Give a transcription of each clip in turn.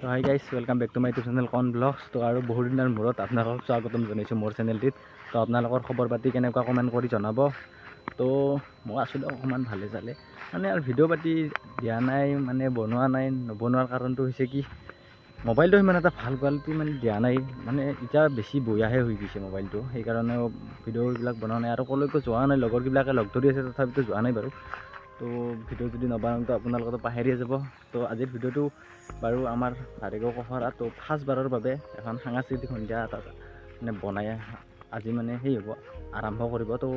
তো hi guys welcome back to my YouTube channel কন blogs. তো আৰু বহুত দিনৰ মূৰত আপোনালোকক স্বাগতম জনাইছোঁ মোৰ চেনেলটিত। তো আপোনালোকৰ খবৰ পাতি কেনেকুৱা কমেণ্ট কৰি জনাব। তো মই আছোঁ অকণমান ভালে চালে মানে আৰু ভিডিঅ' পাতি দিয়া নাই, মানে বনোৱা নাই। নবনোৱাৰ কাৰণটো হৈছে কি, মোবাইলটো সিমান এটা ভাল কোৱালিটি মানে দিয়া নাই, মানে এতিয়া বেছি বয়াহে হৈ গৈছে মোবাইলটো, সেইকাৰণে ভিডিঅ'বিলাক বনোৱা নাই আৰু ক'লৈকো যোৱা নাই। লগৰবিলাকে লগ ধৰি আছে, তথাপিতো যোৱা নাই বাৰু। তো ভিডিঅ' যদি নবনাওঁ তো আপোনালোকেতো পাহৰিয়ে যাব। তো আজিৰ ভিডিঅ'টো বাৰু আমাৰ ভাৰেগাঁও কখৰা তো ফাৰ্ষ্টবাৰৰ বাবে এখন সাংস্কৃতিক সন্ধ্যা তাত মানে বনাই আজি মানে সেই হ'ব, আৰম্ভ কৰিব। তো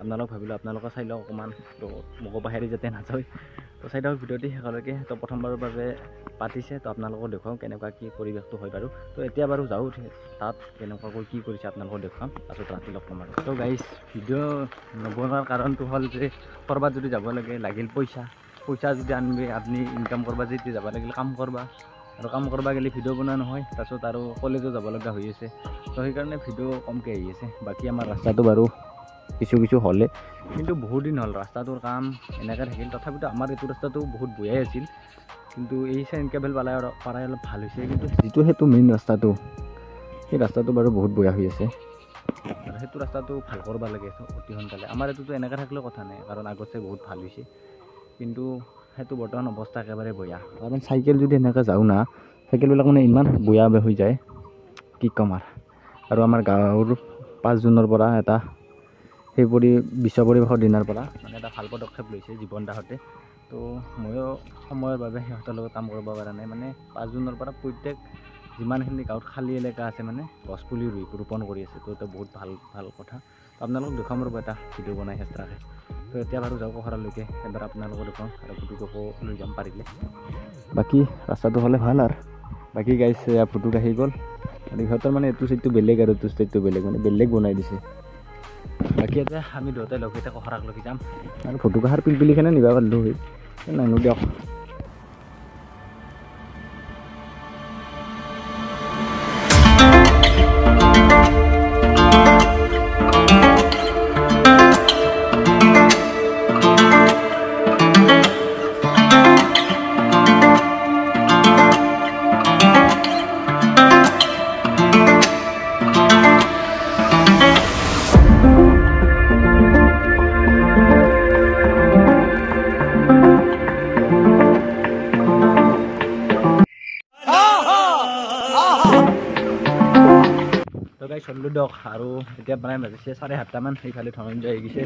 আপোনালোক ভাবিলোঁ আপোনালোকে চাই লওক অকণমান, তো মোকো পাহৰি যাতে নাযায়। তো চাই লওক ভিডিঅ'টি শেষলৈকে। তো প্ৰথমবাৰৰ বাবে পাতিছে, তো আপোনালোকক দেখুৱাওঁ কেনেকুৱা কি পৰিৱেশটো হয় বাৰু। তো এতিয়া বাৰু যাওঁ তাত কেনেকুৱাকৈ কি কৰিছে আপোনালোকক দেখুৱাম, তাৰপিছত ৰাতি লগ পাম আৰু। তো গাইজ ভিডিঅ' নবনোৱাৰ কাৰণটো হ'ল যে ক'ৰবাত যদি যাব লাগিল পইচা যদি আনবি আপুনি ইনকাম কৰবা যেতিয়া যাব লাগিল কাম কৰবা, আৰু কাম কৰবা গ'লে ভিডিঅ' বনোৱা নহয়। তাৰপিছত আৰু কলেজো যাব লগা হৈ আছে, তো সেইকাৰণে ভিডিঅ' কমকৈ আহি আছে। বাকী আমাৰ ৰাস্তাটো বাৰু কিছু হ'লে, কিন্তু বহুত দিন হ'ল ৰাস্তাটোৰ কাম এনেকৈ থাকিল। তথাপিতো আমাৰ এইটো ৰাস্তাটো বহুত বেয়াই আছিল, কিন্তু এই চেইন কেবল পাৰাই অলপ ভাল হৈছে। কিন্তু যিটো সেইটো মেইন ৰাস্তাটো, সেই ৰাস্তাটো বাৰু বহুত বেয়া হৈ আছে, আৰু সেইটো ৰাস্তাটো ভাল কৰিব লাগে অতি সোনকালে। আমাৰ এইটোতো এনেকৈ থাকিলেও কথা নাই, কাৰণ আগতছে বহুত ভাল হৈছে, কিন্তু সেইটো বৰ্তমান অৱস্থা একেবাৰে বেয়া। কাৰণ চাইকেল যদি এনেকৈ যাওঁ না, চাইকেলবিলাক মানে ইমান বেয়া হৈ যায়, কি ক'ম আৰু আমাৰ গাঁৱৰ 5 জুনৰ পৰা এটা বিশ্ব পৰিৱেশৰ দিনাৰ পৰা মানে এটা ভাল পদক্ষেপ লৈছে জীৱন দাহঁতে। তো ময়ো সময়ৰ বাবে সিহঁতৰ লগত কাম কৰিব পৰা নাই, মানে 5 জুনৰ পৰা প্ৰত্যেক যিমানখিনি গাঁৱত খালী এলেকা আছে মানে গছপুলি ৰোপণ কৰি আছে। তো এটা বহুত ভাল কথা। তো আপোনালোকক দেখুৱাম ৰ'ব এটা ভিডিঅ' বনাই চেষ্টাকৈ। তো এতিয়া বাৰু যাওঁ কখৰালৈকে, এবাৰ আপোনালোকক দেখুৱাম আৰু ফুটুকো লৈ যাম পাৰিলে। বাকী ৰাস্তাটো হ'লে ভাল আৰু বাকী গাইছে ফুটুক আহি গ'ল, আৰু সিহঁতৰ মানে এইটো চাইডটো বেলেগ আৰু এইটো চাইডটো বেলেগ, মানে বেলেগ বনাই দিছে। বাকী এতিয়া আমি দুয়োটাই লগ এতিয়া কখৰাক লগি যাম, আৰু ফুটুকাহাৰ পিলপিলিখনে নিবা পাৰিলোঁ হয়, নানো দিয়ক। তো গাই চলিলোঁ দিয়ক, আৰু এতিয়া মানে বাজিছে 7:30মান। সেইফালে ধনঞ্জয় আহি গৈছে,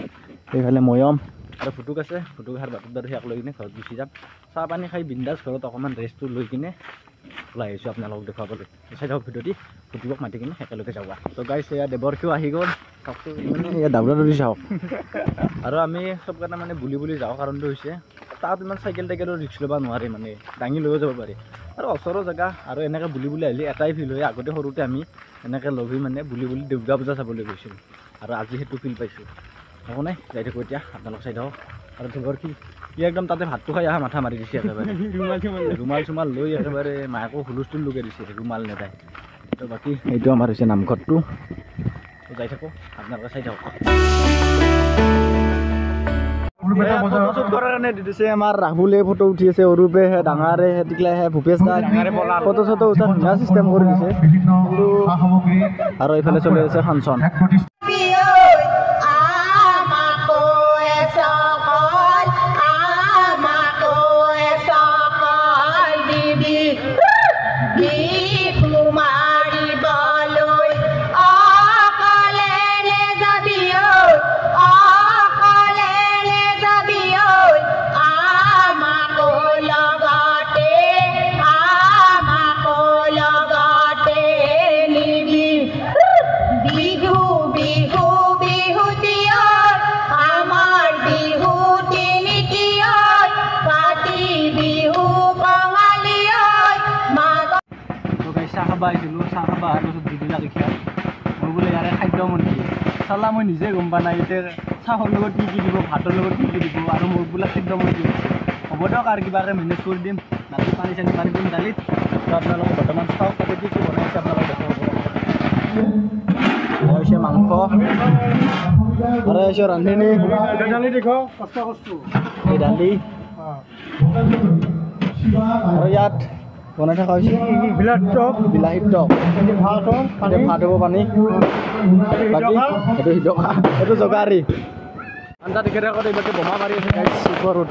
সেইফালে ময়ম আৰু ফুটুক আছে। ফুটুকাৰ বাটত বাৰু সেয়াক লৈ কিনে ঘৰত গুচি যাম। চাহ পানী খাই বিন্দাছ ঘৰত অকণমান ৰেষ্টটো লৈ কিনে ওলাই আহিছোঁ আপোনালোকক দেখুৱাবলৈ। চাই থাকক ভিডিঅ'টি, ফুটুকক মাতি কিনে একেলগে যাবা। তো গাইছ এয়া দেৱৰকেও আহি গ'ল, চাওকচোন মানে এয়া দাউৰা দৌৰি চাওক। আৰু আমি চব কাৰণে মানে বুলি যাওঁ, কাৰণটো হৈছে তাত ইমান চাইকেল টাইকেলৰ ৰিক্স ল'ব নোৱাৰে, মানে দাঙি লৈও যাব পাৰি। আৰু ওচৰৰ জেগা, আৰু এনেকৈ বুলি আহিলে এটাই ফিল হয়। আগতে সৰুতে আমি এনেকৈ লগ হৈ মানে বুলি দুৰ্গা পূজা চাবলৈ গৈছিলোঁ, আৰু আজি সেইটো ফিল পাইছোঁ। হ'ব নাই, যাই থাকোঁ এতিয়া, আপোনালোক চাই থাকক। আৰু ধৰক কি একদম তাতে ভাতটো খাই অহা মাথা মাৰি দিছে একেবাৰে, ৰুমাল চুমাল লৈ একেবাৰে মায়াকো হুলস্থুল লগাই দিছে, ৰুমাল নেদায়। তো বাকী এইটো আমাৰ হৈছে নামঘৰটো। তো যাই থাকোঁ, আপোনালোকে চাই থাকক। কাৰণে দি দিছে আমাৰ ৰাহুলে ফটো উঠি আছে, অৰূপে ডাঙৰে টিকলাই ভূপেশ দা ফটো চটো উঠাৰ ধুনীয়া চিষ্টেম কৰি দিছে। কিন্তু আৰু এইফালে চলি আছে ফাংচন। চাহ খাব আহিছিলোঁ, চাহ খাব অহাৰ পাছত দুদিনা দেখিয়া মই বোলে ইয়াৰে খাদ্য মন্ত্ৰী চালা, মই নিজে গম পোৱা নাই এতিয়া চাহৰ লগত কি দিব, ভাতৰ লগত কি দিব, আৰু মোক বোলে খাদ্য মন্ত্ৰী হ'ব দিয়ক, আৰু কিবাকৈ মেনেজ কৰি দিম। বাকী পানী চানী মাৰি দিম দালিত। তো আপোনালোকে বৰ্তমান চাওক তাতে কি বনাইছে আপোনালোকে দেখাব। হৈছে মাংস, আৰু হৈছে ৰান্ধনি এই দালি, আৰু ইয়াত বনাই থকা হৈছে বিলাহীৰ টক ভাত হ'ব পানী বাকী এইটো হিদকা এইটো জগাৰী আঞ্জা টিকেটৰ আগত এইবাৰতে বোমা মাৰি আছে গাইছ ওপৰত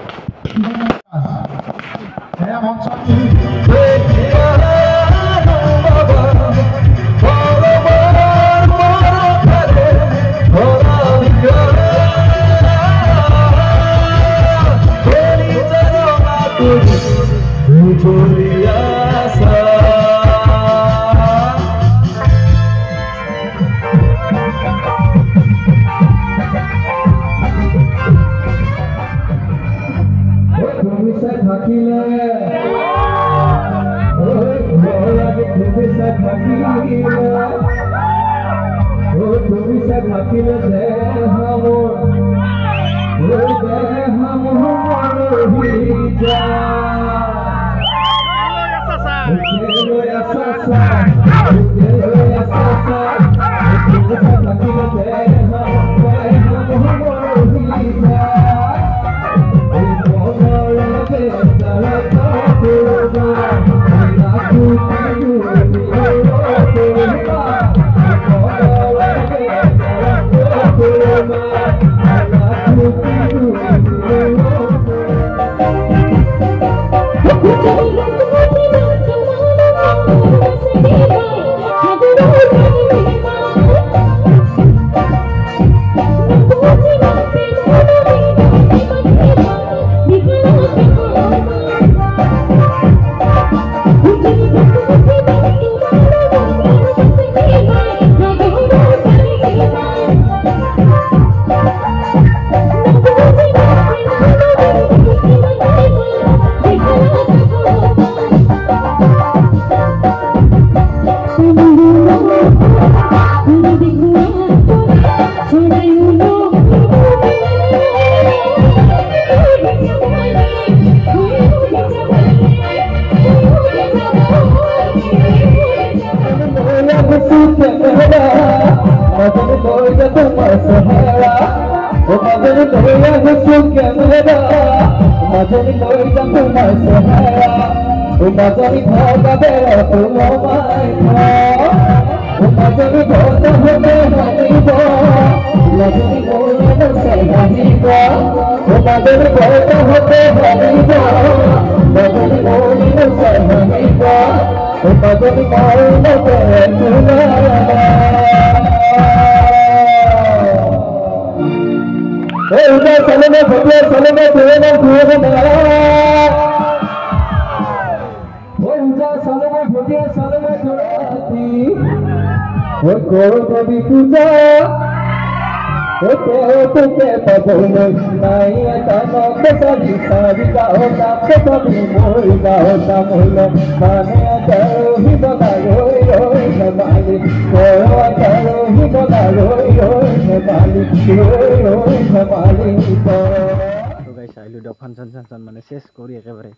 ফাংচন মানে চেছ কৰি একেবাৰে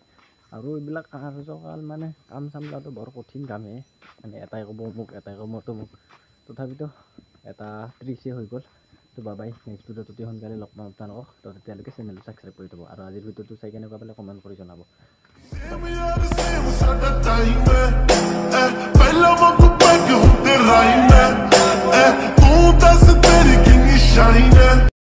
আৰু এইবিলাক কাৰ্যকাল মানে কাম চাম লোৱাটো বৰ কঠিন কামহে মানে এটাই ক'ব মোক এটাই ক'ব মোক তথাপিতো এটা 30 হৈ গ'ল তো বাবাই নেক্সট ভিডিঅ'ত অতি সোনকালে লগ পাম আপোনালোকক তো তেতিয়ালৈকে চেনেলটো ছাবস্ক্ৰাইব কৰি থ'ব আৰু আজিৰ ভিডিঅ'টো চাই কেনেকুৱা পালে কমেণ্ট কৰি জনাব ਪਹਿਲਾਂ ਵਾਂਗੂ ਪੈਗ ਹੁੰਦੇ ਰਾਈ ਮੈਂ ਤੂੰ ਦੱਸ ਤੇਰੀ ਕਿੰਨੀ ਸ਼ਾਈਨ